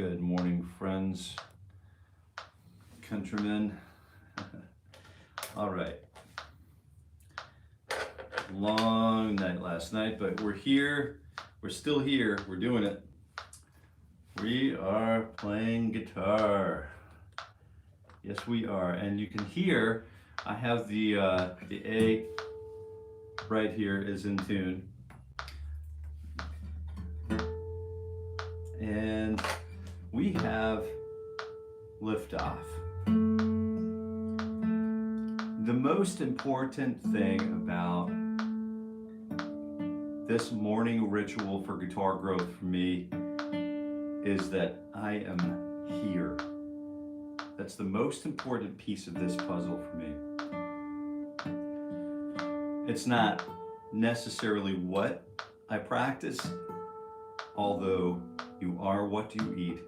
Good morning, friends, countrymen. All right. Long night last night, but we're here. We're still here. We're doing it. We are playing guitar. Yes, we are. And you can hear I have the A right here is in tune. And we have liftoff. The most important thing about this morning ritual for guitar growth for me is that I am here. That's the most important piece of this puzzle for me. It's not necessarily what I practice, although you are what you eat,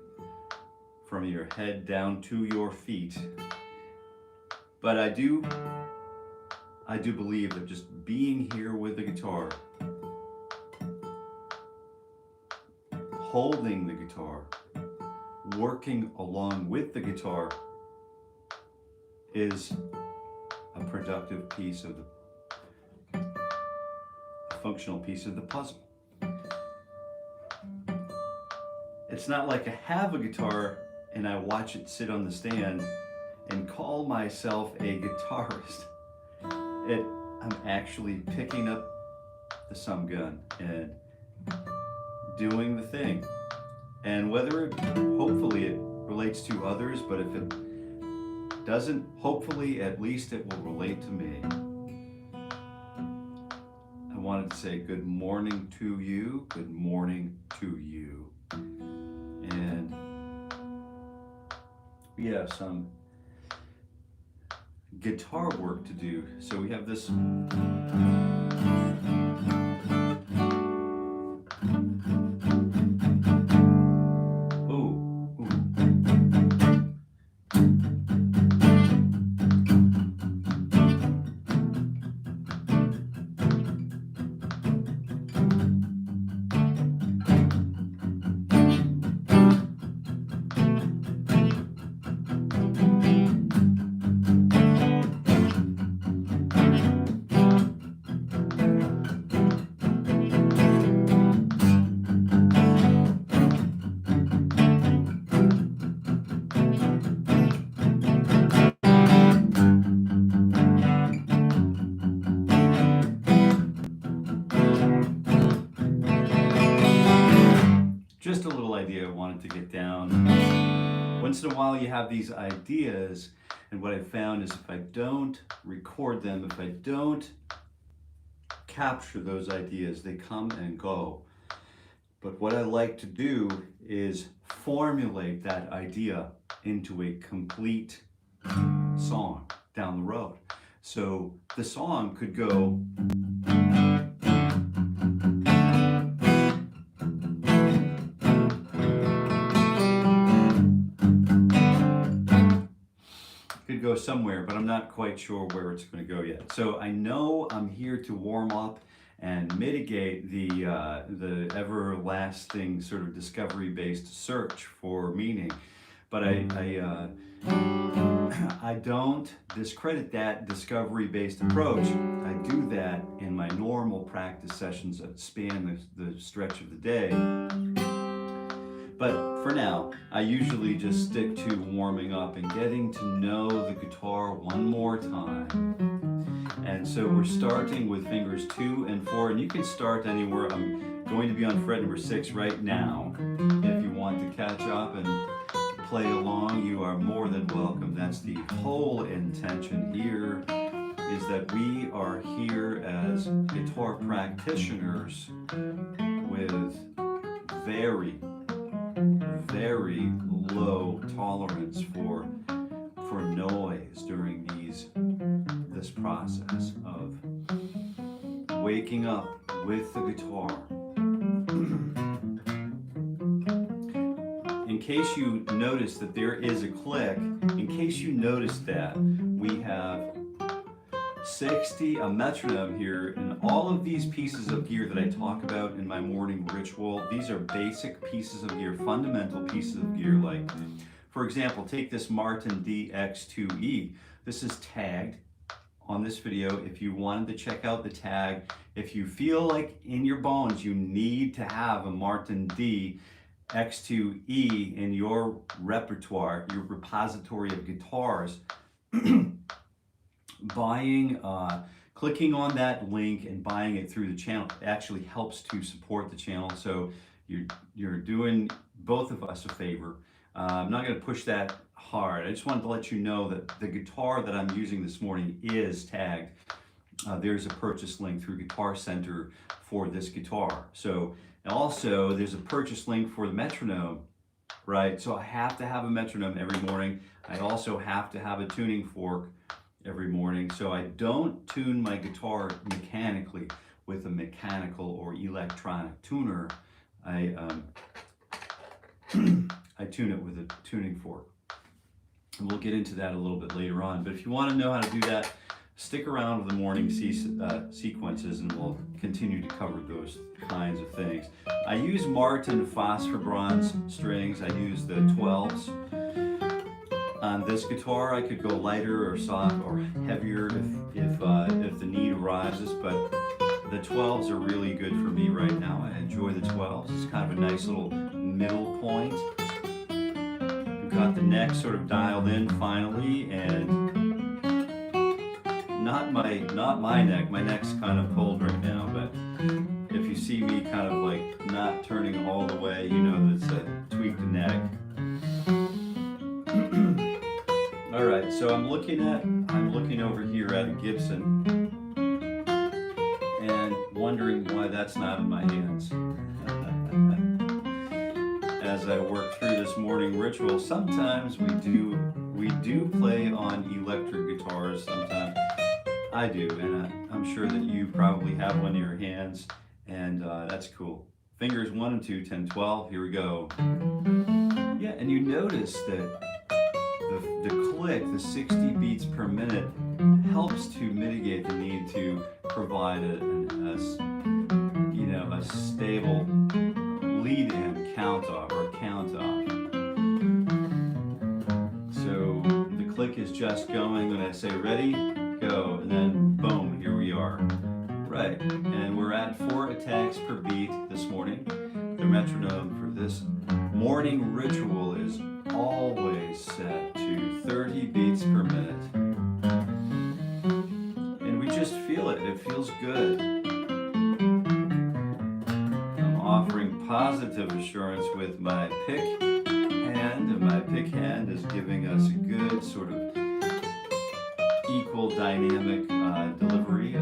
from your head down to your feet. But I do believe that just being here with the guitar, holding the guitar, working along with the guitar is a productive piece of a functional piece of the puzzle. It's not like I have a guitar and I watch it sit on the stand and call myself a guitarist. I'm actually picking up the sum gun and doing the thing. And whether hopefully it relates to others, but if it doesn't, hopefully at least it will relate to me. I wanted to say good morning to you, good morning to you. And we have some guitar work to do. So we have this. Just a little idea I wanted to get down. Once in a while you have these ideas, and what I found is if I don't record them, if I don't capture those ideas, they come and go. But what I like to do is formulate that idea into a complete song down the road. So the song could go somewhere, but I'm not quite sure where it's going to go yet. So I know I'm here to warm up and mitigate the everlasting sort of discovery-based search for meaning, but I don't discredit that discovery-based approach. I do that in my normal practice sessions that span the stretch of the day. But for now, I usually just stick to warming up and getting to know the guitar one more time. And so we're starting with fingers 2 and 4, and you can start anywhere. I'm going to be on fret number 6 right now. If you want to catch up and play along, you are more than welcome. That's the whole intention here, is that we are here as guitar practitioners with very low tolerance for noise during this process of waking up with the guitar. In case you notice that there is a click, in case you notice that, we have a metronome here, and all of these pieces of gear that I talk about in my morning ritual, these are basic pieces of gear, fundamental pieces of gear. Like, for example, take this Martin DX2E. This is tagged on this video. If you wanted to check out the tag, if you feel like in your bones you need to have a Martin DX2E in your repertoire, your repository of guitars, clicking on that link and buying it through the channel actually helps to support the channel. So you're doing both of us a favor. I'm not going to push that hard. I just wanted to let you know that the guitar that I'm using this morning is tagged. There's a purchase link through Guitar Center for this guitar. So also there's a purchase link for the metronome, right? So I have to have a metronome every morning. I also have to have a tuning fork every morning. So I don't tune my guitar mechanically with a mechanical or electronic tuner. I tune it with a tuning fork. And we'll get into that a little bit later on. But if you want to know how to do that, stick around with the morning sequences and we'll continue to cover those kinds of things. I use Martin phosphor bronze strings. I use the 12s. On this guitar, I could go lighter or soft or heavier if the need arises, but the 12s are really good for me right now. I enjoy the 12s. It's kind of a nice little middle point. Got the neck sort of dialed in finally, and not my neck. My neck's kind of pulled right now, but if you see me kind of like not turning all the way, you know that's a tweaked neck. All right, so I'm looking over here at a Gibson and wondering why that's not in my hands. As I work through this morning ritual, sometimes we do play on electric guitars. Sometimes I do, and I'm sure that you probably have one in your hands, and that's cool. Fingers 1 and 2, 10, 12. Here we go. Yeah, and you notice that the click, the 60 beats per minute, helps to mitigate the need to provide a stable lead-in count-off or count-off. So the click is just going when I say ready, go, and then boom, here we are. Right, and we're at 4 attacks per beat this morning. The metronome for this morning ritual is always set to 30 beats per minute. And we just feel it, it feels good. I'm offering positive assurance with my pick hand, and my pick hand is giving us a good sort of equal dynamic delivery.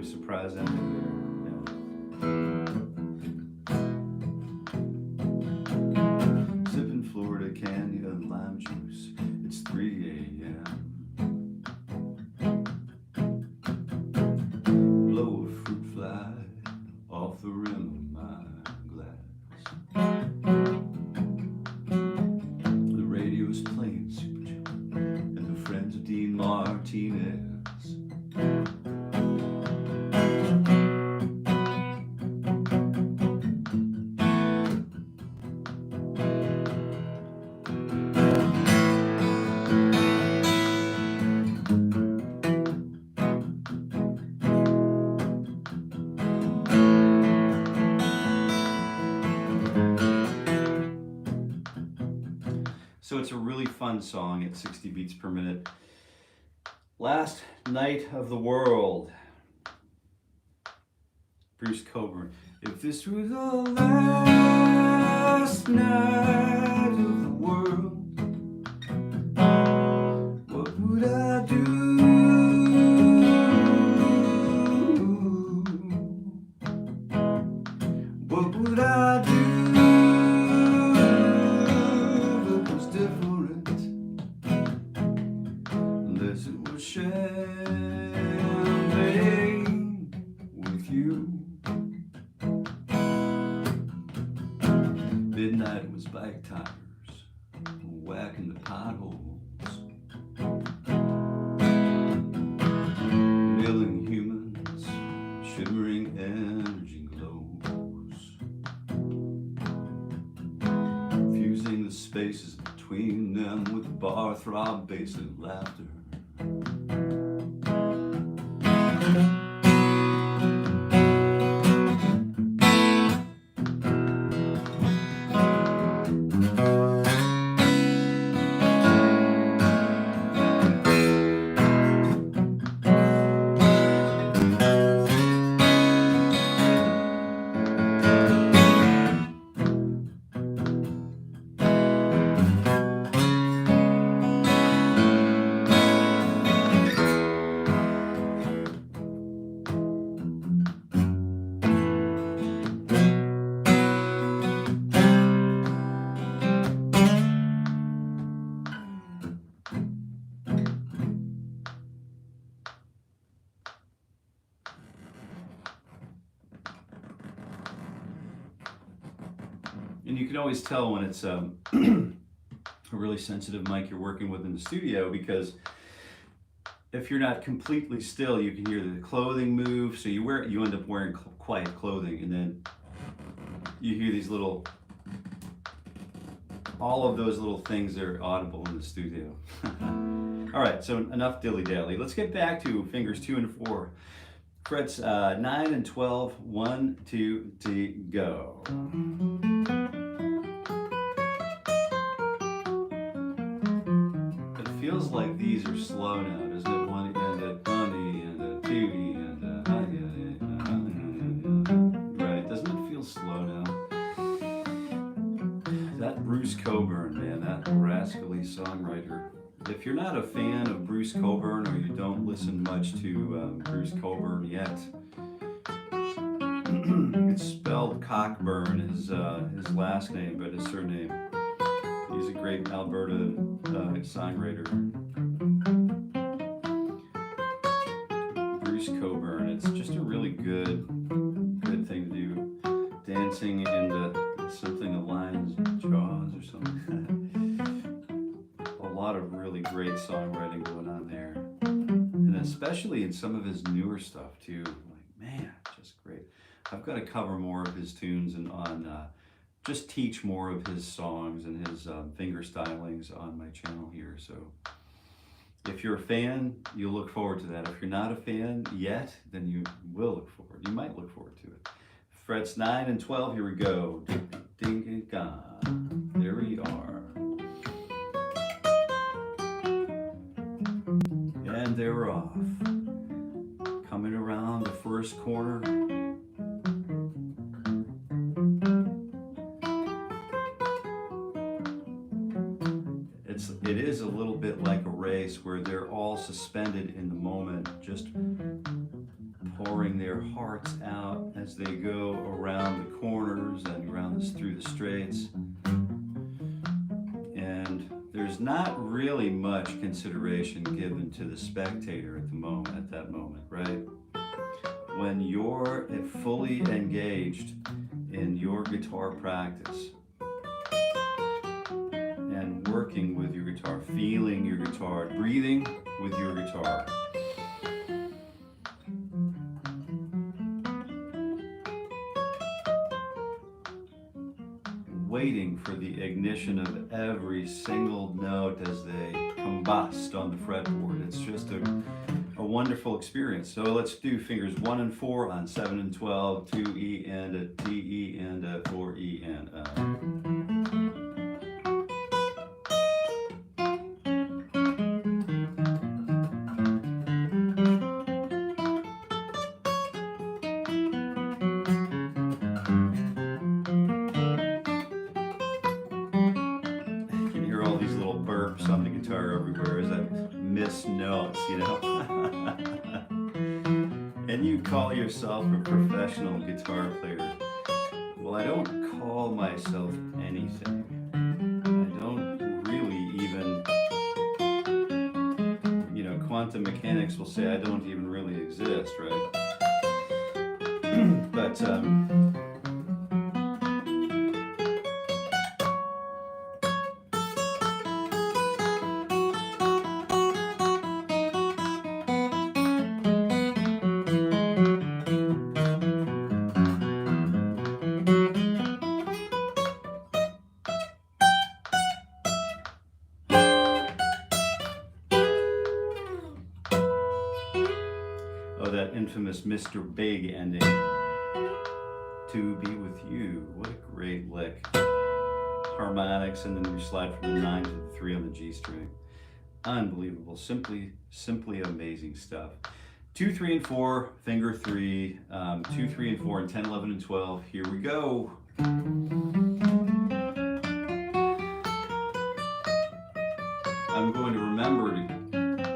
Surprise ending there. Yeah. Sipping Florida candy and lime juice. It's 3 a.m. Blow a fruit fly off the rim of my glass. The radio's playing Super Jam and the friends of Dean Martinez. So it's a really fun song at 60 beats per minute. Last Night of the World. Bruce Coburn. If this were the last night of the world, what would I do? What would I do? Different midnight was bike tires whacking the potholes. Milling humans, shimmering energy glows. Fusing the spaces between them with bar throb bass and laughter. And you can always tell when it's a really sensitive mic you're working with in the studio, because if you're not completely still, you can hear the clothing move. So you end up wearing quiet clothing, and then you hear these little, all of those little things that are audible in the studio. All right, so enough dilly-dally. Let's get back to fingers 2 and 4. Frets 9 and 12, 1, 2, 3, go. It feels like these are slow now, doesn't it? 1 and a 20 and a 2 and a right? Doesn't it feel slow now? That Bruce Cockburn, man, that rascally songwriter. If you're not a fan of Bruce Cockburn, or you don't listen much to Bruce Cockburn yet, it's spelled Cockburn, his last name, but his surname. He's a great Alberta songwriter. Bruce Cockburn, it's just a really good thing to do. Dancing into something of Lion's Jaws or something. A lot of really great songwriting going on there, and especially in some of his newer stuff too. Like, man, just great. I've got to cover more of his tunes and just teach more of his songs and his finger stylings on my channel here. So if you're a fan, you'll look forward to that. If you're not a fan yet, then you will look forward. You might look forward to it. Frets 9 and 12, here we go. Ding, ding, dong. There we are. And they're off. Coming around the first corner. It is a little bit like a race where they're all suspended in the moment, just pouring their hearts out as they go around the corners and around through the straights. And there's not really much consideration given to the spectator at that moment, right? When you're fully engaged in your guitar practice and working with your guitar, feeling your guitar, breathing with your guitar, waiting for the ignition of every single note as they combust on the fretboard. It's just a wonderful experience. So let's do fingers 1 and 4 on 7 and 12, 2 E and a D E and a 4 E and a. On the guitar everywhere is that missed notes, you know. And you call yourself a professional guitar player. Well, I don't call myself anything. I don't really even, you know, quantum mechanics will say I don't even really exist, right? infamous Mr. Big ending. To be with you. What a great lick. Harmonics, and then you slide from the 9 to the 3 on the G string. Unbelievable. Simply amazing stuff. 2, 3, and 4, finger 3, 2, 3, and 4, and 10, 11, and 12. Here we go. I'm going to remember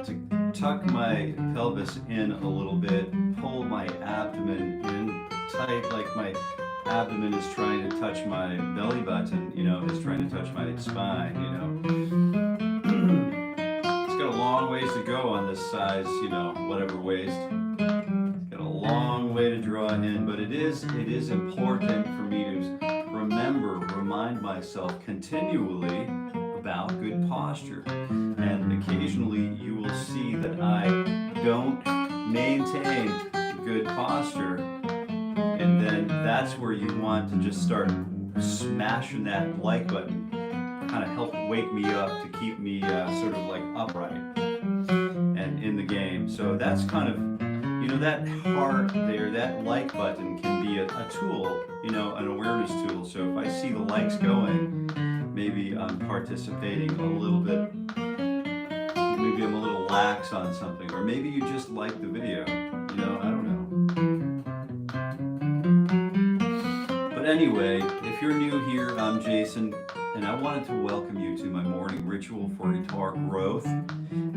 to tuck my pelvis in a little bit, pull my abdomen in tight, like my abdomen is trying to touch my belly button, you know, is trying to touch my spine, you know. It's got a long ways to go on this size, you know, whatever waist. It's got a long way to draw in, but it is important for me to remind myself continually about good posture. And occasionally you will see that I don't maintain good posture. And then that's where you want to just start smashing that like button, kind of help wake me up to keep me sort of like upright and in the game. So that's kind of, you know, that heart there, that like button can be a tool, you know, an awareness tool. So if I see the likes going, maybe I'm participating a little bit, maybe I'm a little lax on something, or maybe you just like the video, you know, I don't know. But anyway, if you're new here, I'm Jason, and I wanted to welcome you to my morning ritual for guitar growth.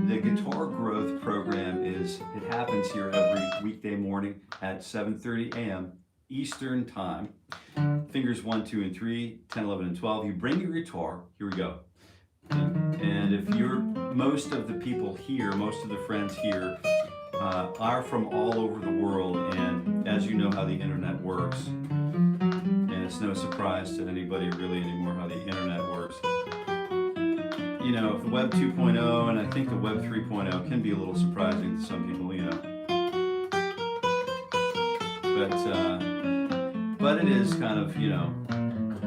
The Guitar Growth program it happens here every weekday morning at 7:30 a.m. Eastern Time. Fingers 1, 2, and 3, 10, 11, and 12. You bring your guitar, here we go. And if most of the people here, most of the friends here are from all over the world, and as you know how the internet works, and it's no surprise to anybody really anymore how the internet works. You know, the Web 2.0 and I think the Web 3.0 can be a little surprising to some people, you know. But it is kind of, you know,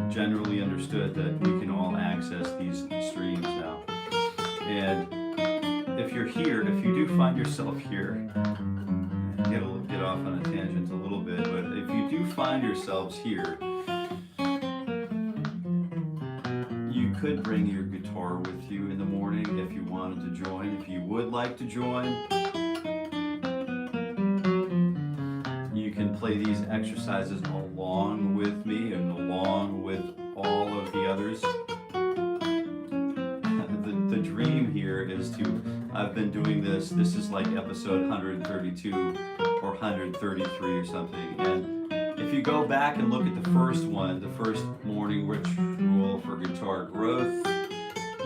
generally understood that we can all access these streams now. And if you're here, if you do find yourself here, get off on a tangent a little bit, but if you do find yourselves here, you could bring your guitar with you in the morning if you wanted to join. If you would like to join, you can play these exercises along with me and along with all of the others. The dream here is I've been doing this is like episode 132 or 133 or something. And if you go back and look at the first one, the first morning ritual for guitar growth,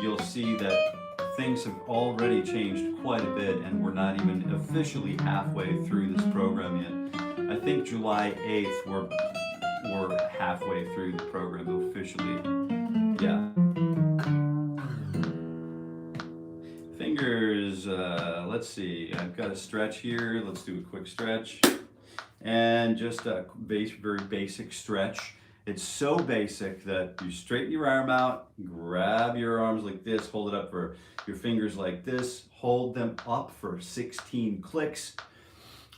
you'll see that things have already changed quite a bit, and we're not even officially halfway through this program yet. I think July 8th we're halfway through the program officially. Yeah. Fingers, let's see, I've got a stretch here. Let's do a quick stretch. And just a very basic stretch. It's so basic that you straighten your arm out, grab your arms like this, hold it up for your fingers like this, hold them up for 16 clicks,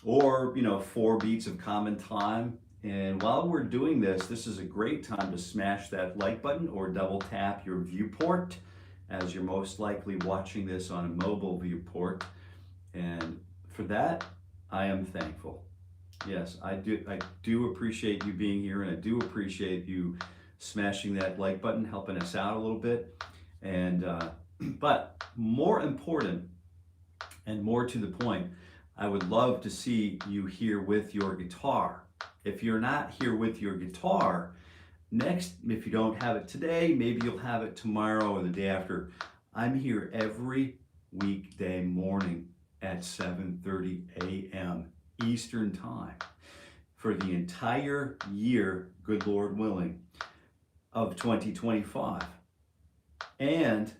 or 4 beats of common time. And while we're doing this is a great time to smash that like button or double tap your viewport, as you're most likely watching this on a mobile viewport. And for that, I am thankful. Yes, I do appreciate you being here, and I do appreciate you smashing that like button, helping us out a little bit. And but more important and more to the point, I would love to see you here with your guitar. If you're not here with your guitar, if you don't have it today, maybe you'll have it tomorrow or the day after. I'm here every weekday morning at 7:30 a.m. Eastern Time for the entire year, good Lord willing, of 2025. And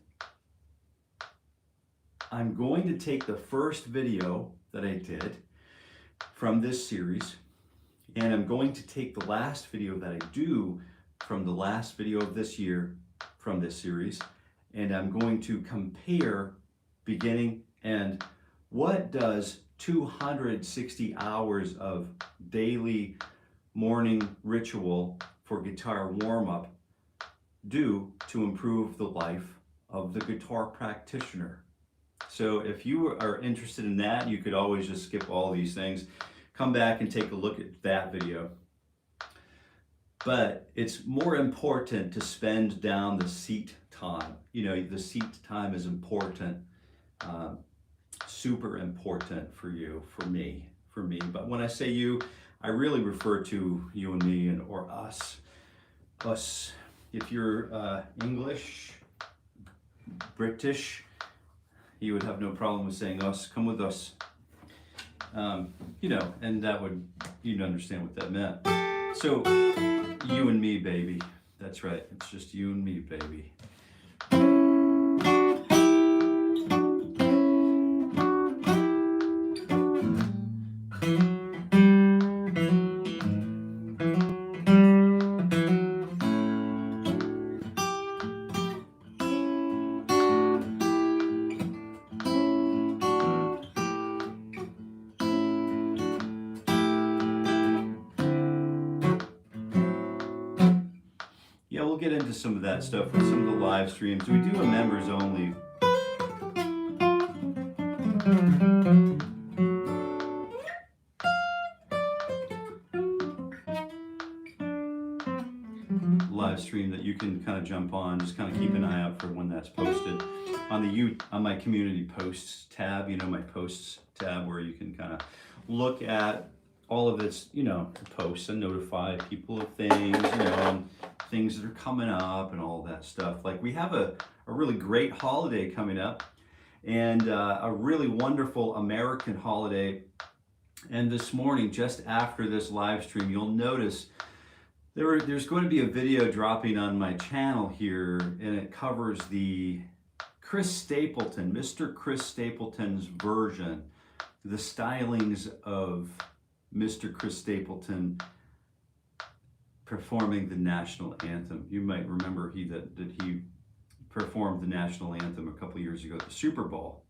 I'm going to take the first video that I did from this series, and I'm going to take the last video that I do from the last video of this year from this series, and I'm going to compare beginning and what does 260 hours of daily morning ritual for guitar warm-up do to improve the life of the guitar practitioner. So if you are interested in that, you could always just skip all these things, come back and take a look at that video. But it's more important to spend down the seat time. You know, the seat time is important, super important for you, for me. But when I say you, I really refer to you and me and or us. Us. If you're English, British, you would have no problem with saying us. Come with us. You know, and that would, you'd understand what that meant. So, you and me, baby. That's right. It's just you and me, baby. Yeah, we'll get into some of that stuff with some of the live streams. We do a members only. Live stream that you can kind of jump on. Just kind of keep an eye out for when that's posted on my community posts tab. You know, my posts tab, where you can kind of look at all of its, you know, posts and notify people of things, you know, and things that are coming up and all that stuff. Like, we have a really great holiday coming up, and a really wonderful American holiday. And this morning, just after this live stream, you'll notice there's going to be a video dropping on my channel here, and it covers the Chris Stapleton, Mr. Chris Stapleton's version, the stylings of Mr. Chris Stapleton performing the national anthem. You might remember that he performed the national anthem a couple years ago at the Super Bowl,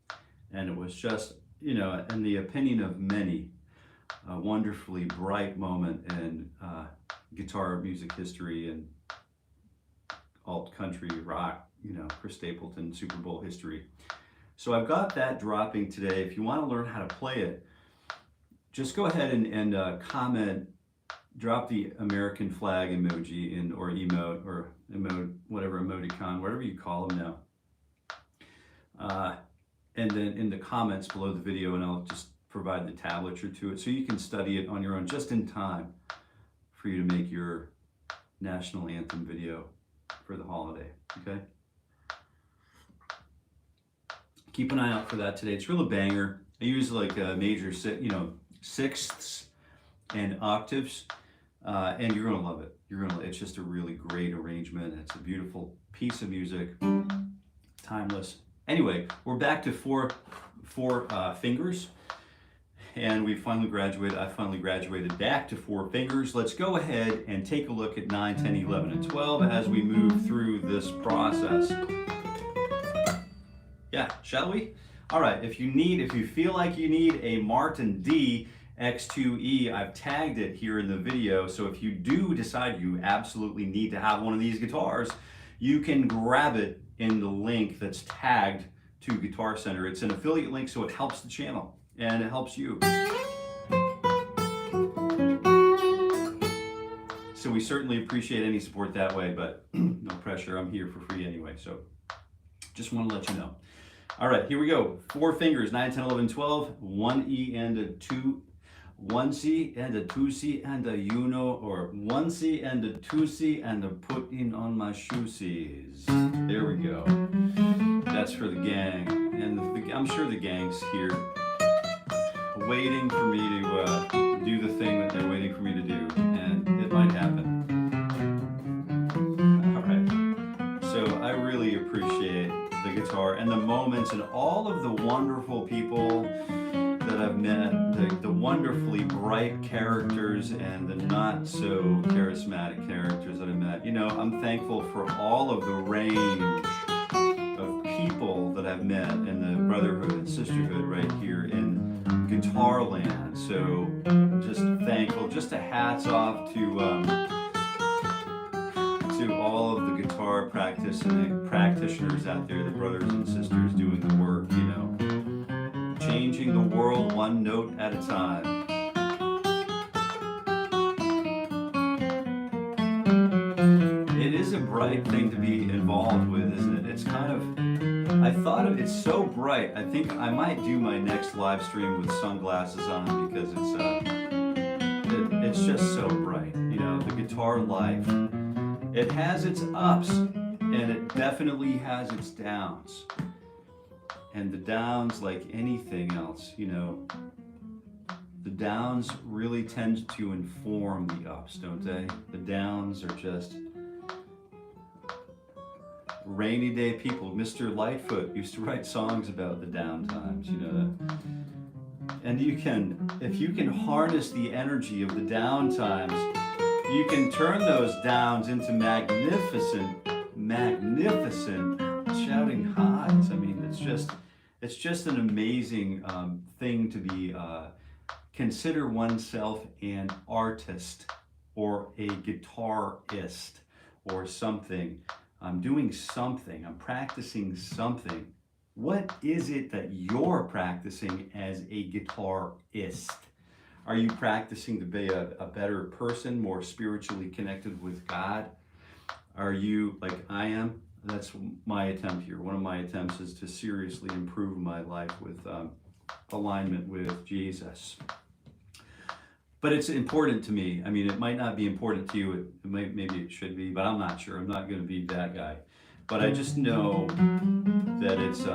and it was just, you know, in the opinion of many, a wonderfully bright moment in guitar music history and alt country rock, you know, Chris Stapleton Super Bowl history. So I've got that dropping today. If you want to learn how to play it, just go ahead and comment, drop the American flag emoji in, or emote, or emote, whatever emoticon, whatever you call them now. And then in the comments below the video, and I'll just provide the tablature to it so you can study it on your own, just in time for you to make your national anthem video for the holiday, okay? Keep an eye out for that today. It's really a banger. I use like a major, you know, sixths and octaves, and you're gonna love it. It's just a really great arrangement. It's a beautiful piece of music, timeless. Anyway, we're back to four fingers, and we finally graduated. I finally graduated back to 4 fingers. Let's go ahead and take a look at 9, 10, 11, and 12 as we move through this process. Yeah, shall we? All right, if you feel like you need a Martin D X2E, I've tagged it here in the video. So if you do decide you absolutely need to have one of these guitars, you can grab it in the link that's tagged to Guitar Center. It's an affiliate link, so it helps the channel and it helps you. So we certainly appreciate any support that way, but no pressure. I'm here for free anyway, so just want to let you know. All right, here we go. 4 fingers, 9, 10, 11, 12, 1 E and a 2, 1 C and a 2 C and a Uno, or 1 C and a 2 C and a put in on my shoesies. There we go. That's for the gang, and I'm sure the gang's here, waiting for me to do the thing that they're waiting for me to do, and it might happen. All right. So I really appreciate the guitar and the moments and all of the wonderful people that I've met, the wonderfully bright characters and the not so charismatic characters that I met. You know, I'm thankful for all of the range of people that I've met in the brotherhood and sisterhood right here in guitar land. So just thankful, just a hats off to all of the guitar practitioners out there, the brothers and sisters doing the work, you know, changing the world one note at a time. It is a bright thing to be involved with, isn't it? It's kind of, I thought of it's so bright. I think I might do my next live stream with sunglasses on because it's just so bright. You know, the guitar life. It has its ups and it definitely has its downs. And the downs, like anything else, you know, the downs really tend to inform the ups, don't they? The downs are just rainy day people. Mr. Lightfoot used to write songs about the down times, you know. And you can, if you can harness the energy of the down times, you can turn those downs into magnificent shouting highs. I mean, it's just an amazing thing to be, consider oneself an artist or a guitarist or something. I'm doing something, I'm practicing something. What is it that you're practicing as a guitarist? Are you practicing to be a better person, more spiritually connected with God? Are you, like I am? That's my attempt here. One of my attempts is to seriously improve my life with alignment with Jesus. But it's important to me. I mean, it might not be important to you. Maybe it should be, but I'm not sure. I'm not going to be that guy. But I just know that it's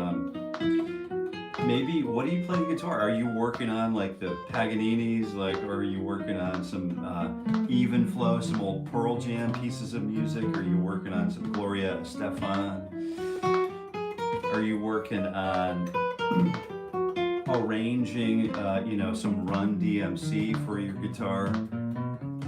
maybe. What do you play the guitar? Are you working on like the Paganini's, like, or are you working on some even flow, some old Pearl Jam pieces of music? Are you working on some Gloria Estefan? Are you working on arranging, you know, some Run DMC for your guitar?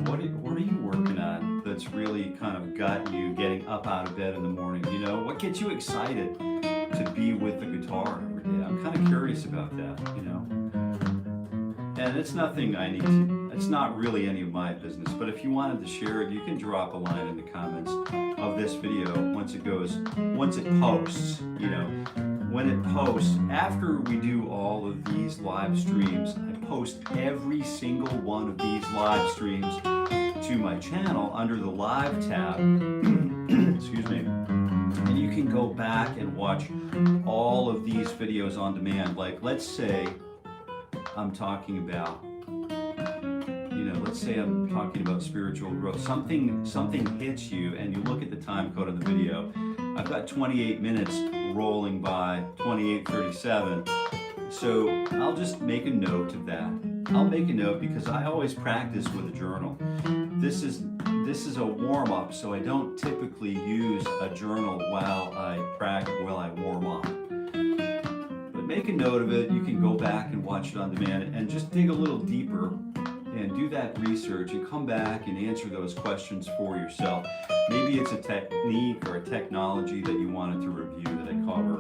What are you working on that's really kind of got you getting up out of bed in the morning? You know, what gets you excited to be with the guitar every day? I'm kind of curious about that, you know. And it's nothing I need to, it's not really any of my business, but if you wanted to share it, you can drop a line in the comments of this video once it posts, you know. When it posts, after we do all of these live streams, I post every single one of these live streams to my channel under the live tab. Excuse me. And you can go back and watch all of these videos on demand. Like, let's say I'm talking about, you know, let's say I'm talking about spiritual growth. Something hits you and you look at the time code of the video. I've got 28 minutes rolling by, 28:37. So I'll just make a note of that. I'll make a note because I always practice with a journal. This is a warm-up, so I don't typically use a journal while I practice, while I warm up. But make a note of it. You can go back and watch it on demand and just dig a little deeper and do that research and come back and answer those questions for yourself. Maybe it's a technique or a technology that you wanted to review that I cover.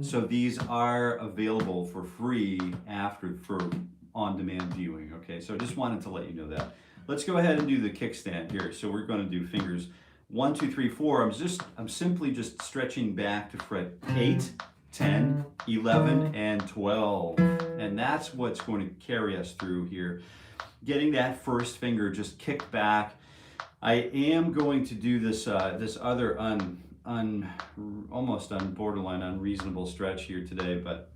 So these are available for free for on-demand viewing. Okay, so I just wanted to let you know that. Let's go ahead and do the kickstand here. So we're going to do fingers 1, 2, 3, 4. I'm simply just stretching back to fret 8, 10, 11, and 12. And that's what's going to carry us through here. Getting that first finger just kicked back. I am going to do this other almost on borderline unreasonable stretch here today, but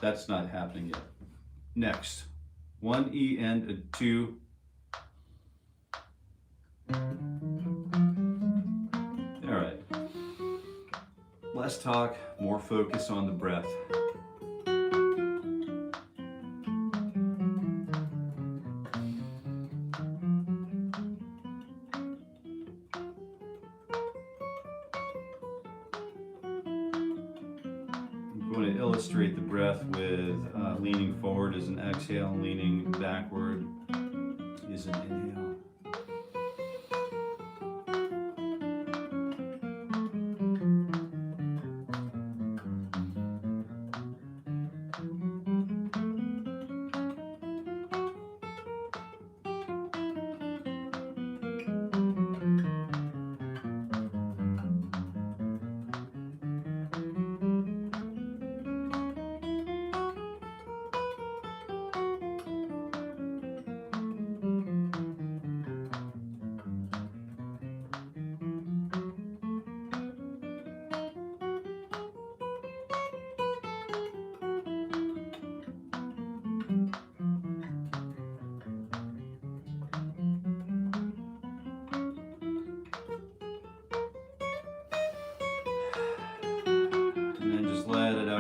that's not happening yet. Next, 1 E and a 2. All right. Less talk, more focus on the breath. I'm going to illustrate the breath with leaning forward is an exhale, leaning backward is an inhale.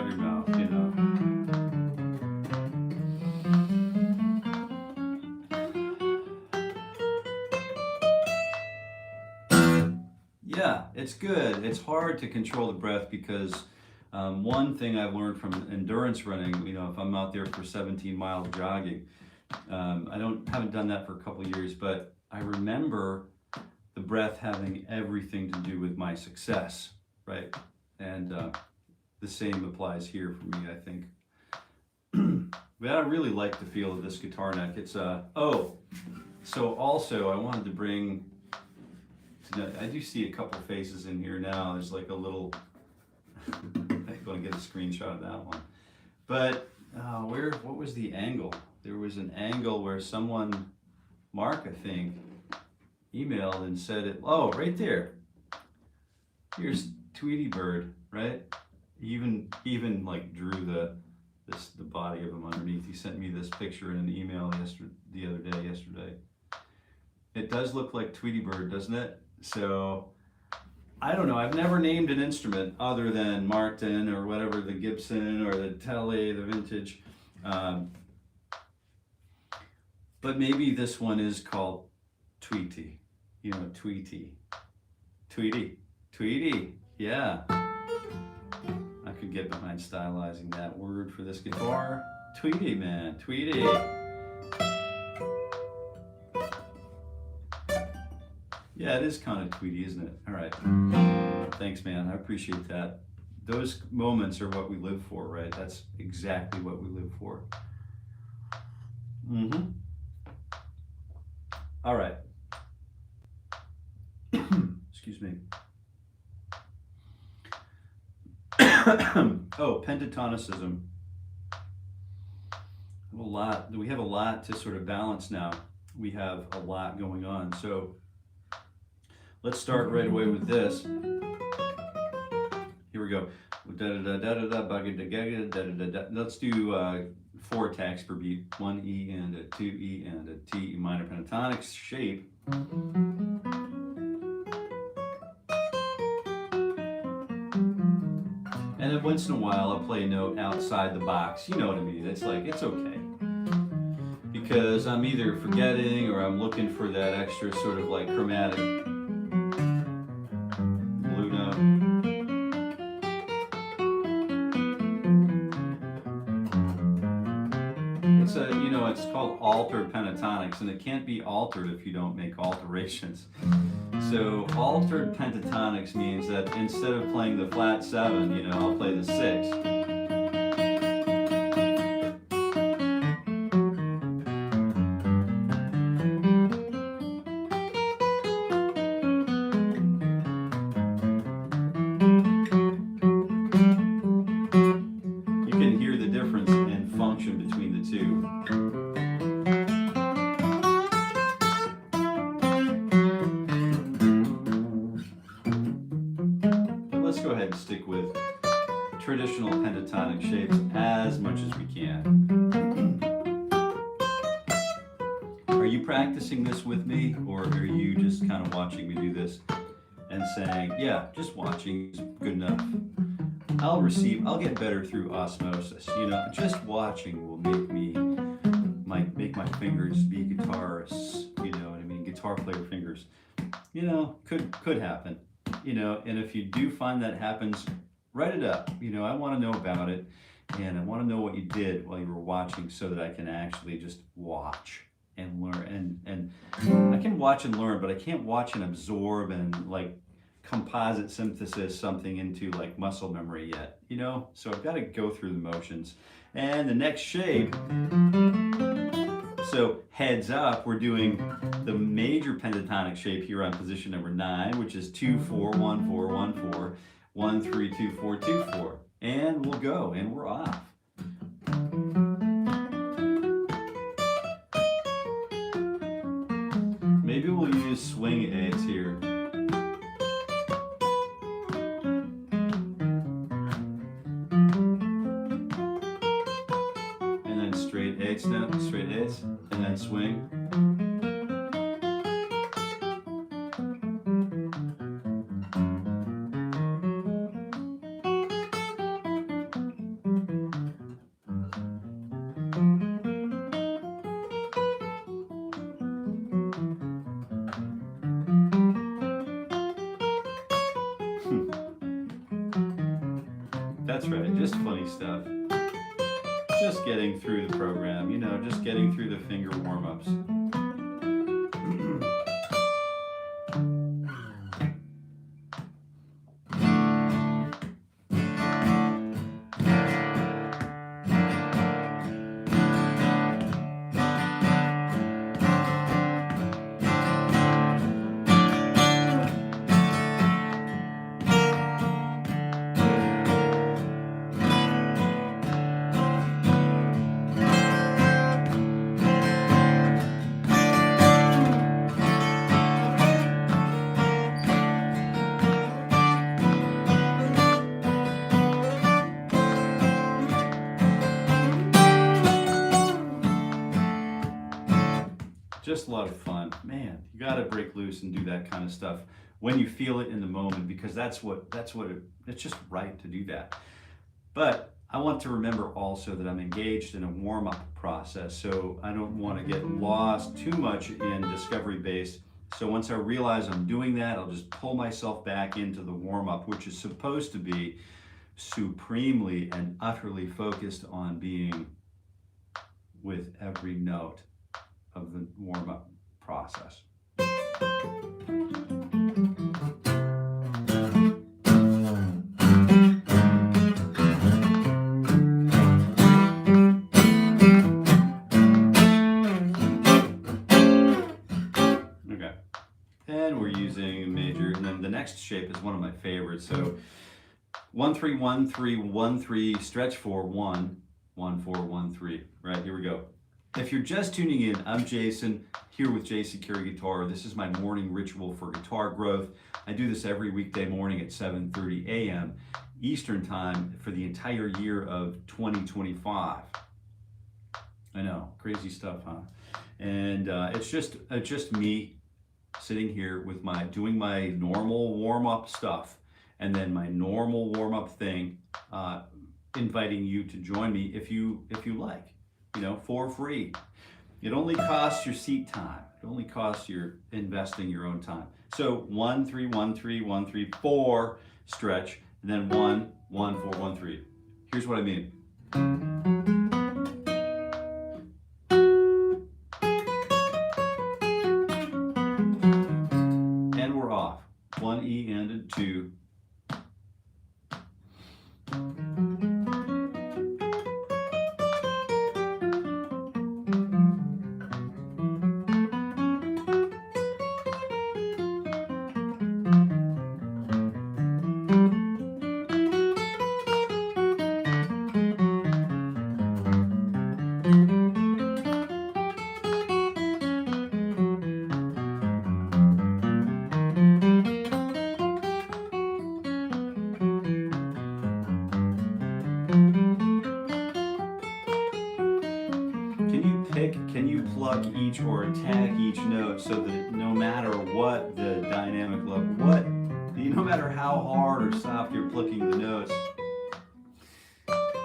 out of your mouth, you know. Yeah, it's good. It's hard to control the breath because one thing I've learned from endurance running, you know, if I'm out there for 17 miles jogging, haven't done that for a couple of years, but I remember the breath having everything to do with my success, right? And the same applies here for me, I think. But I really like the feel of this guitar neck. It's oh, so also I wanted to bring. I do see a couple faces in here now. There's like a little. I'm going to get a screenshot of that one. But what was the angle? There was an angle where someone, Mark, I think, emailed and said it. Oh, right there. Here's Tweety Bird, right? He even like drew the body of him underneath. He sent me this picture in an email yesterday. It does look like Tweety Bird, doesn't it? So I don't know. I've never named an instrument other than Martin or whatever, the Gibson or the Tele, the vintage. But maybe this one is called Tweety. You know, Tweety. Yeah. I could get behind stylizing that word for this guitar. Tweety, man. Tweety. Yeah, it is kind of Tweety, isn't it? All right. Thanks, man. I appreciate that. Those moments are what we live for, right? That's exactly what we live for. Mm-hmm. All right. Excuse me. Oh, pentatonicism. We have a lot to sort of balance now. We have a lot going on. So let's start right away with this. Here we go. Let's do 4 attacks per beat. 1 E and a 2 E and a T minor pentatonic shape. And then once in a while I'll play a note outside the box. You know what I mean? It's like, it's okay. Because I'm either forgetting or I'm looking for that extra sort of like chromatic blue note. It's it's called altered pentatonics, and it can't be altered if you don't make alterations. So altered pentatonics means that instead of playing the flat 7, I'll play the 6. You can hear the difference in function between the two. Stick with traditional pentatonic shapes as much as we can. Are you practicing this with me, or are you just kind of watching me do this and saying, yeah, just watching is good enough? I'll get better through osmosis. Just watching will make my fingers be guitarists, you know what I mean? Guitar player fingers. Could happen. And if you do find that happens, write it up. I want to know about it, and I want to know what you did while you were watching so that I can actually just watch and learn. And I can watch and learn, but I can't watch and absorb and like composite synthesis something into like muscle memory yet, So I've got to go through the motions. And the next shape, so heads up, we're doing the major pentatonic shape here on position number 9, which is 2 4 1 4 1 4 1 3 2 4 2 4, and we'll go, and we're off. Maybe we'll use swing 8s here. And then straight 8s, and then swing. That's right, just funny stuff. Just getting through the program, you know, just getting through the finger warm-ups. Just a lot of fun. Man, you got to break loose and do that kind of stuff when you feel it in the moment, because it's just right to do that. But I want to remember also that I'm engaged in a warm-up process, so I don't want to get lost too much in discovery base. So once I realize I'm doing that, I'll just pull myself back into the warm-up, which is supposed to be supremely and utterly focused on being with every note of the warm-up process. Okay, and we're using major, and then the next shape is one of my favorites. So 1 3 1 3 1 3 stretch 4 1 1 4 1 3. Right, here we go. If you're just tuning in, I'm Jason, here with Jason Carey Guitar. This is my morning ritual for guitar growth. I do this every weekday morning at 7:30 a.m. Eastern Time for the entire year of 2025. I know, crazy stuff, huh? And it's just me sitting here with doing my normal warm-up stuff, and then my normal warm-up thing, inviting you to join me if you like. You know, for free. It only costs your seat time. It only costs your investing your own time. So 1 3 1 3 1 3 4 stretch, and then 1 1 4 1 3. Here's what I mean. And we're off. 1 E and a 2. Can you pluck each or attack each note so that no matter what the dynamic level, no matter how hard or soft you're plucking the notes,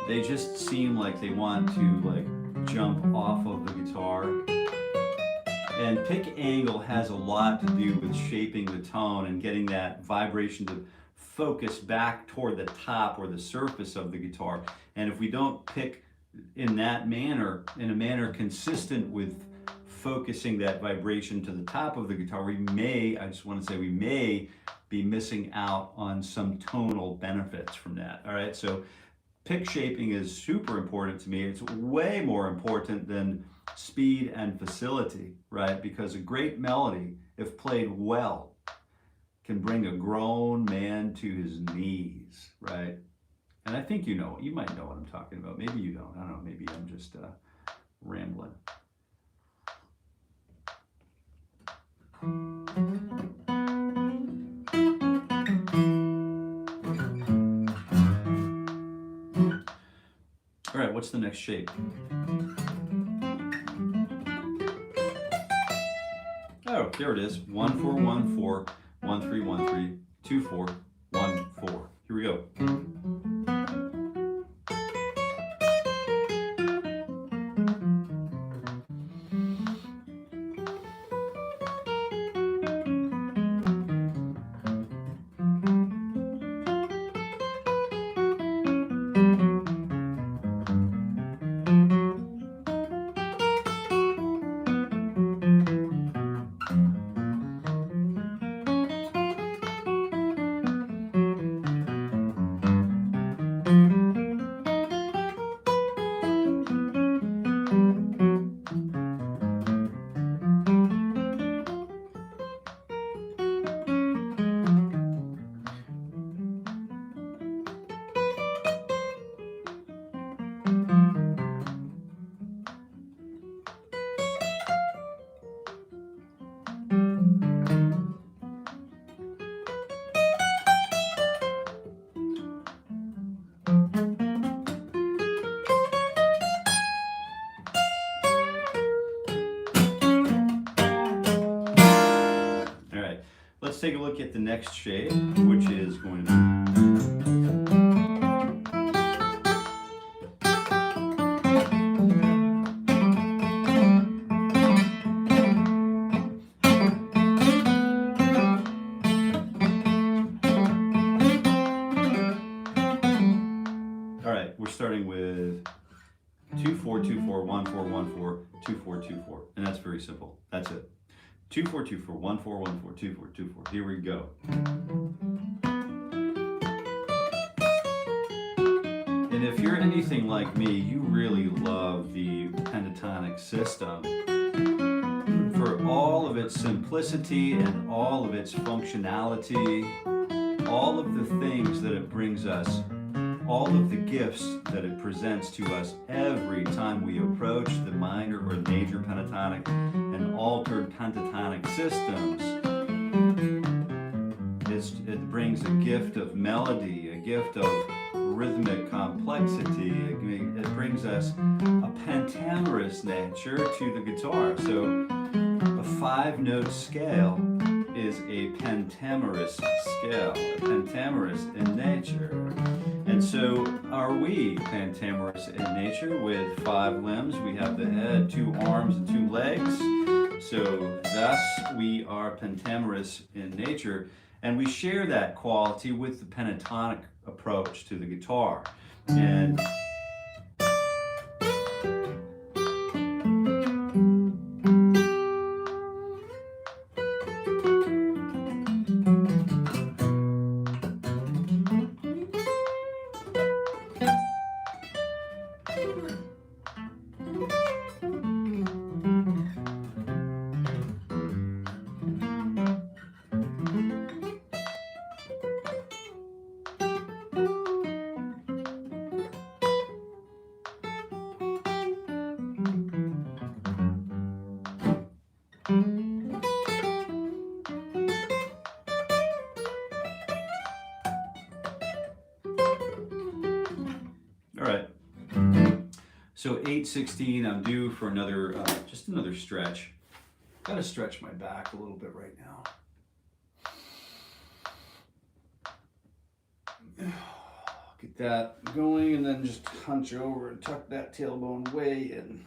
they just seem like they want to jump off of the guitar. And pick angle has a lot to do with shaping the tone and getting that vibration to focus back toward the top or the surface of the guitar. And if we don't pick in that manner, in a manner consistent with focusing that vibration to the top of the guitar, we may be missing out on some tonal benefits from that. All right, so pick shaping is super important to me. It's way more important than speed and facility, right? Because a great melody, if played well, can bring a grown man to his knees, right? And I think you might know what I'm talking about. Maybe you don't. I don't know. Maybe I'm just rambling. All right, what's the next shape? Oh, there it is. 1 4 1 4 1 3 1 3 2 4 1 4. Here we go. let's take a look at the next shape, which is going to be. We're starting with 2-4, 2-4, 1-4, 1-4, 2-4, 2-4, and that's very simple. That's it. 2-4, 2-4, 1-4, 1-4, 2-4, 2-4. Here we go. And if you're anything like me, you really love the pentatonic system for all of its simplicity and all of its functionality, all of the things that it brings us, all of the gifts that it presents to us every time we approach the minor or major pentatonic and altered pentatonic systems. It brings a gift of melody, a gift of rhythmic complexity. It brings us a pentamerous nature to the guitar. So a 5-note scale is a pentamerous scale, a pentamerous in nature. And so are we pentamerous in nature with 5 limbs? We have the head, 2 arms, and 2 legs. So thus we are pentamerous in nature. And we share that quality with the pentatonic approach to the guitar. And all right, so 8:16, I'm due for another, just another stretch. Gotta stretch my back a little bit right now. Get that going and then just hunch over and tuck that tailbone way in.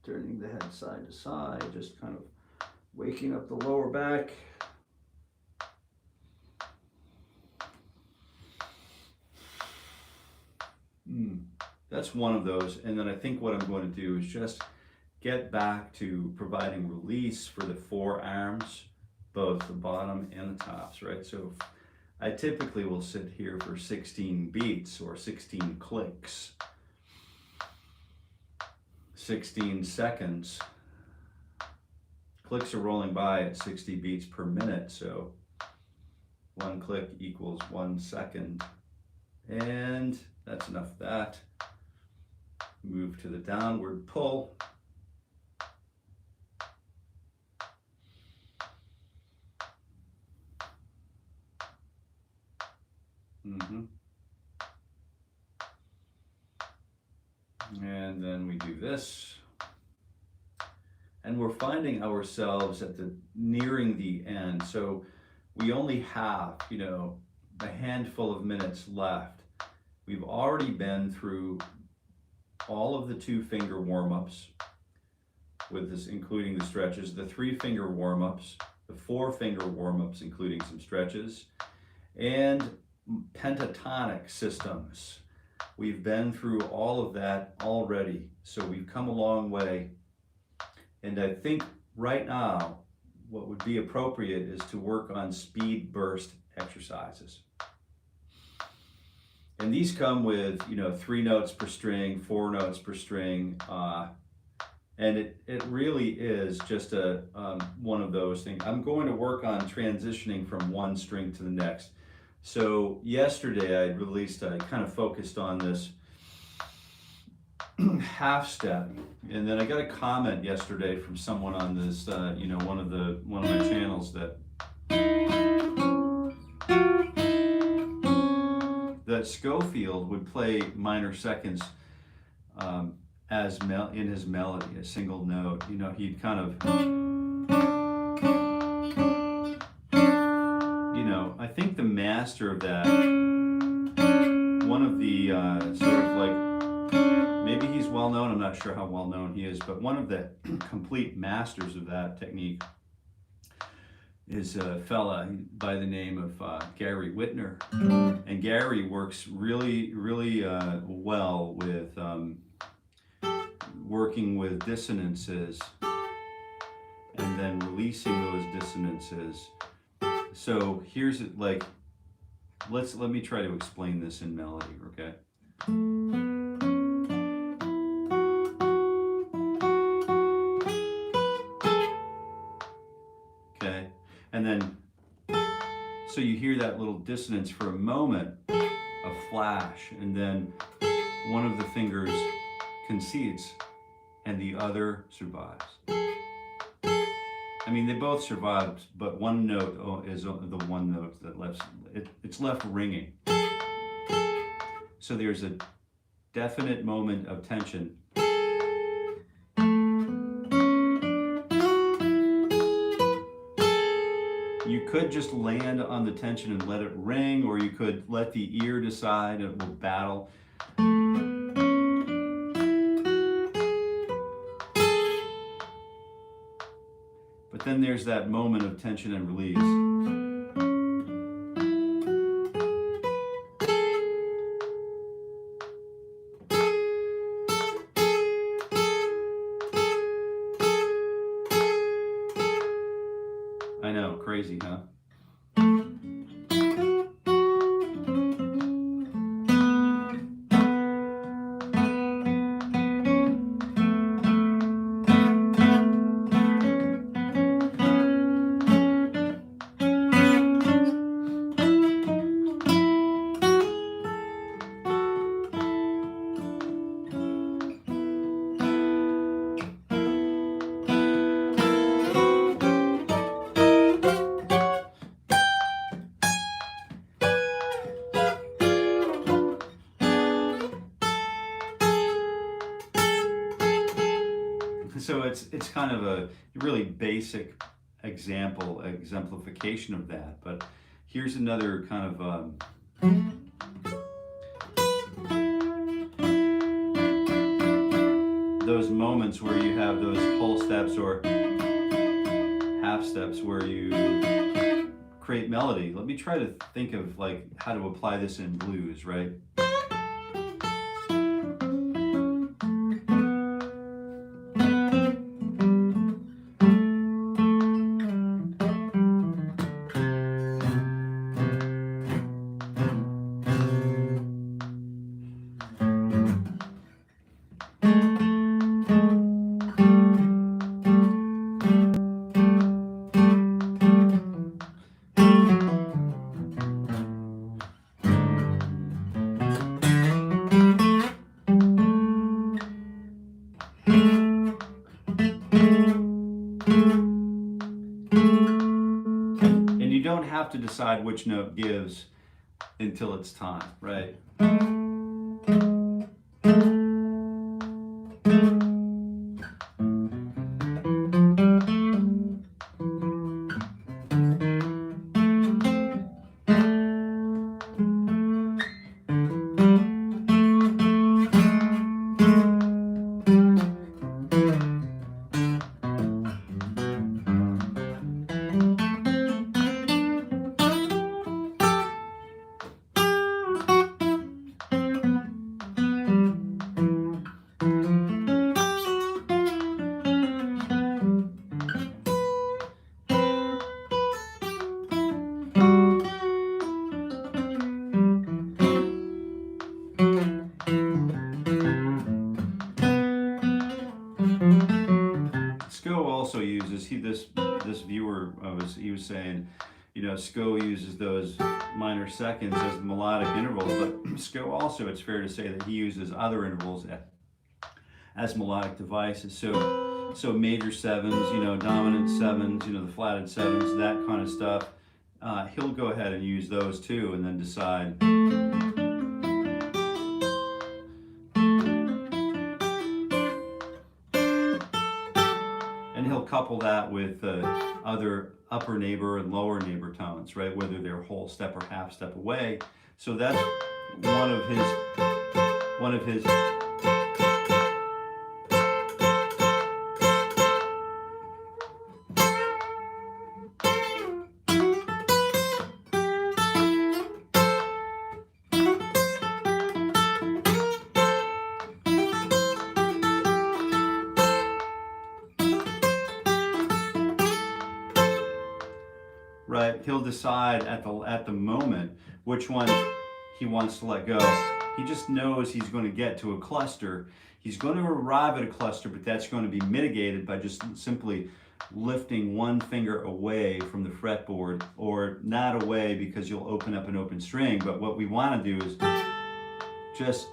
Turning the head side to side, just kind of waking up the lower back. That's one of those. And then I think what I'm going to do is just get back to providing release for the forearms, both the bottom and the tops, right? So I typically will sit here for 16 beats or 16 clicks, 16 seconds. Clicks are rolling by at 60 beats per minute, so 1 click equals 1 second. And that's enough of that. Move to the downward pull. And then we do this. And we're finding ourselves at the nearing the end. So we only have, a handful of minutes left. We've already been through all of the 2-finger warm-ups, with this including the stretches, the 3-finger warm-ups, the 4-finger warm-ups including some stretches, and pentatonic systems. We've been through all of that already, so we've come a long way. And I think right now what would be appropriate is to work on speed burst exercises. And these come with, 3 notes per string, 4 notes per string, and it really is just one of those things. I'm going to work on transitioning from one string to the next. So yesterday I kind of focused on this half step, and then I got a comment yesterday from someone on this, one of my channels that Scofield would play minor seconds as in his melody, a single note. You know, he'd kind of, you know, I think the master of that, one of the sort of like, maybe he's well known, I'm not sure how well known he is, but one of the complete masters of that technique is a fella by the name of Gary Whitner. And Gary works really, really well with working with dissonances and then releasing those dissonances. So here's it, like, let me try to explain this in melody, okay? Okay, and then, so you hear that little dissonance for a moment, a flash, and then one of the fingers concedes and the other survives. I mean, they both survived, but one note is the one note that it's left ringing. So there's a definite moment of tension. You could just land on the tension and let it ring, or you could let the ear decide. It will battle. But then there's that moment of tension and release. I know, crazy, huh? So it's kind of a really basic exemplification of that. But here's another kind of those moments where you have those whole steps or half steps where you create melody. Let me try to think of like how to apply this in blues, right? And you don't have to decide which note gives until it's time, right? Also uses this viewer he was saying, you know, Sko uses those minor seconds as melodic intervals, but Sko also, it's fair to say that he uses other intervals as melodic devices. So major sevens, you know, dominant sevens, you know, the flatted sevens, that kind of stuff. He'll go ahead and use those too, and then decide. couple that with other upper neighbor and lower neighbor tones, right? Whether they're whole step or half step away. So that's one of his right, he'll decide at the moment which one he wants to let go. He just knows he's going to get to a cluster. He's going to arrive at a cluster, but that's going to be mitigated by just simply lifting one finger away from the fretboard, or not away because you'll open up an open string. But what we want to do is just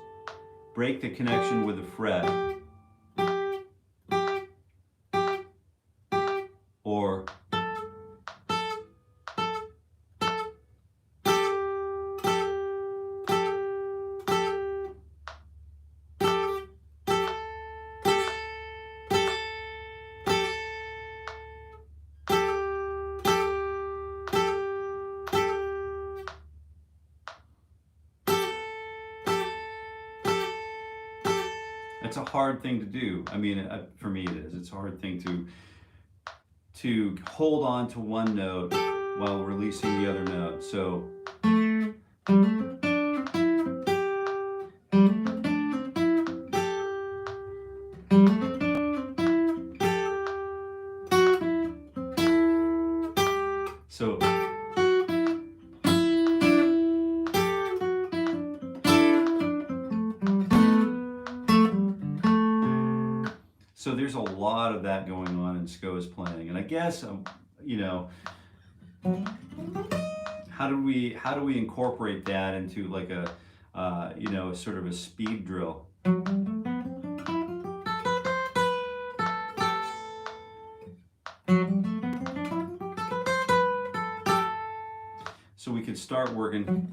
break the connection with the fret, or it's a hard thing to do. I mean, for me it is. It's a hard thing to hold on to one note while releasing the other note. So So there's a lot of that going on in Sco's playing, and I guess you know, how do we incorporate that into like a you know, sort of a speed drill? So we could start working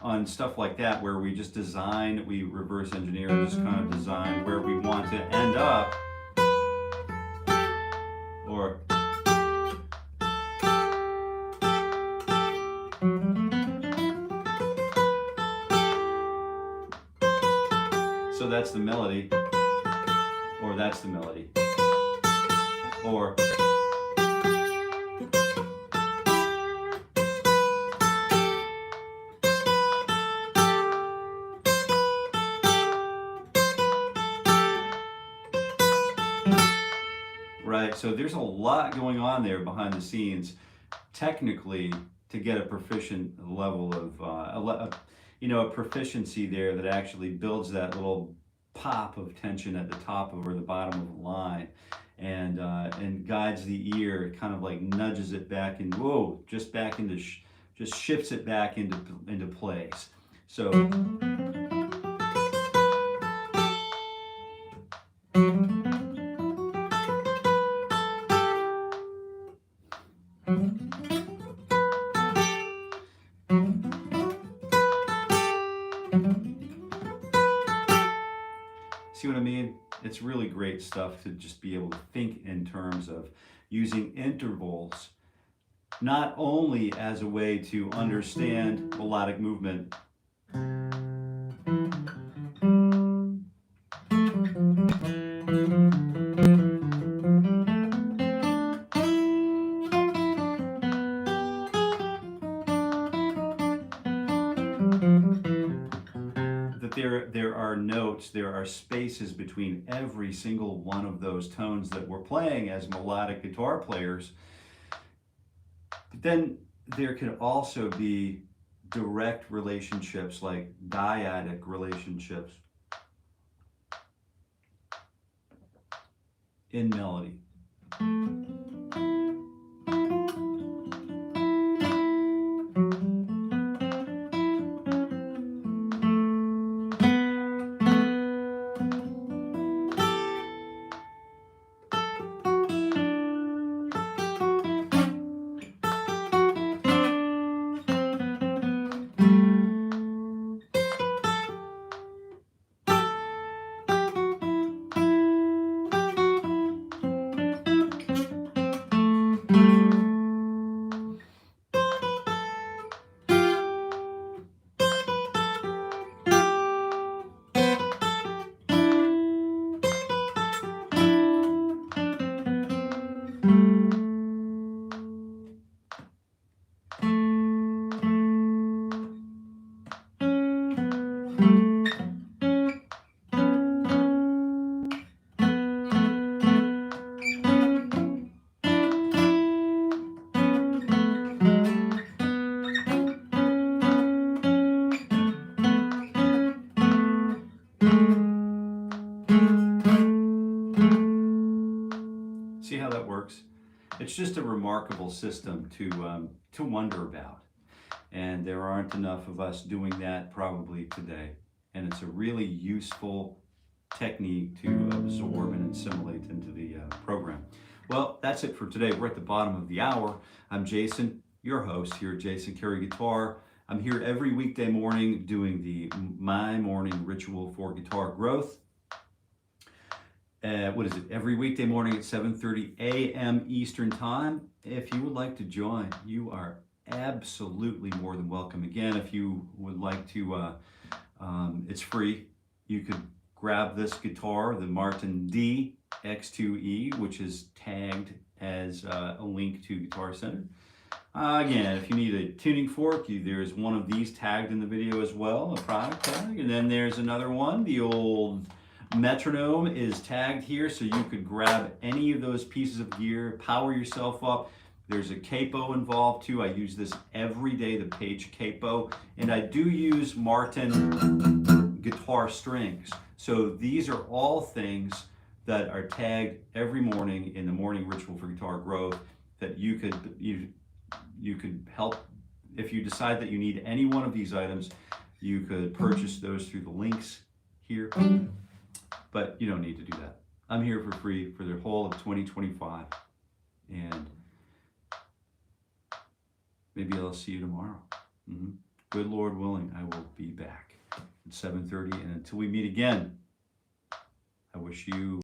on stuff like that, where we just design, we reverse engineer, just kind of design where we want to end up, or so that's the melody, or that's the melody, or right. So there's a lot going on there behind the scenes, technically, to get a proficient level of, you know, a proficiency there that actually builds that little pop of tension at the top of or the bottom of the line, and guides the ear, kind of like nudges it back in, whoa, just back into, just shifts it back into place. So. See what I mean? It's really great stuff to just be able to think in terms of using intervals, not only as a way to understand melodic movement, there are notes, there are spaces between every single one of those tones that we're playing as melodic guitar players. But then there can also be direct relationships, like dyadic relationships in melody. that works. It's just a remarkable system to wonder about. And there aren't enough of us doing that probably today. And it's a really useful technique to absorb and assimilate into the program. Well, that's it for today. We're at the bottom of the hour. I'm Jason, your host here at Jason Carey Guitar. I'm here every weekday morning doing my morning ritual for guitar growth. Every weekday morning at 7:30 a.m. Eastern Time. If you would like to join, you are absolutely more than welcome. Again, if you would like to, it's free. You could grab this guitar, the Martin D X2E, which is tagged as a link to Guitar Center. Again, if you need a tuning fork, there's one of these tagged in the video as well, a product tag. And then there's another one, the old metronome is tagged here, so you could grab any of those pieces of gear, power yourself up. There's a capo involved too. I use this every day, the Page capo, and I do use Martin guitar strings. So these are all things that are tagged every morning in the morning ritual for guitar growth that you could help. If you decide that you need any one of these items, you could purchase those through the links here. But you don't need to do that. I'm here for free for the whole of 2025. And maybe I'll see you tomorrow. Good Lord willing, I will be back at 7:30. And until we meet again, I wish you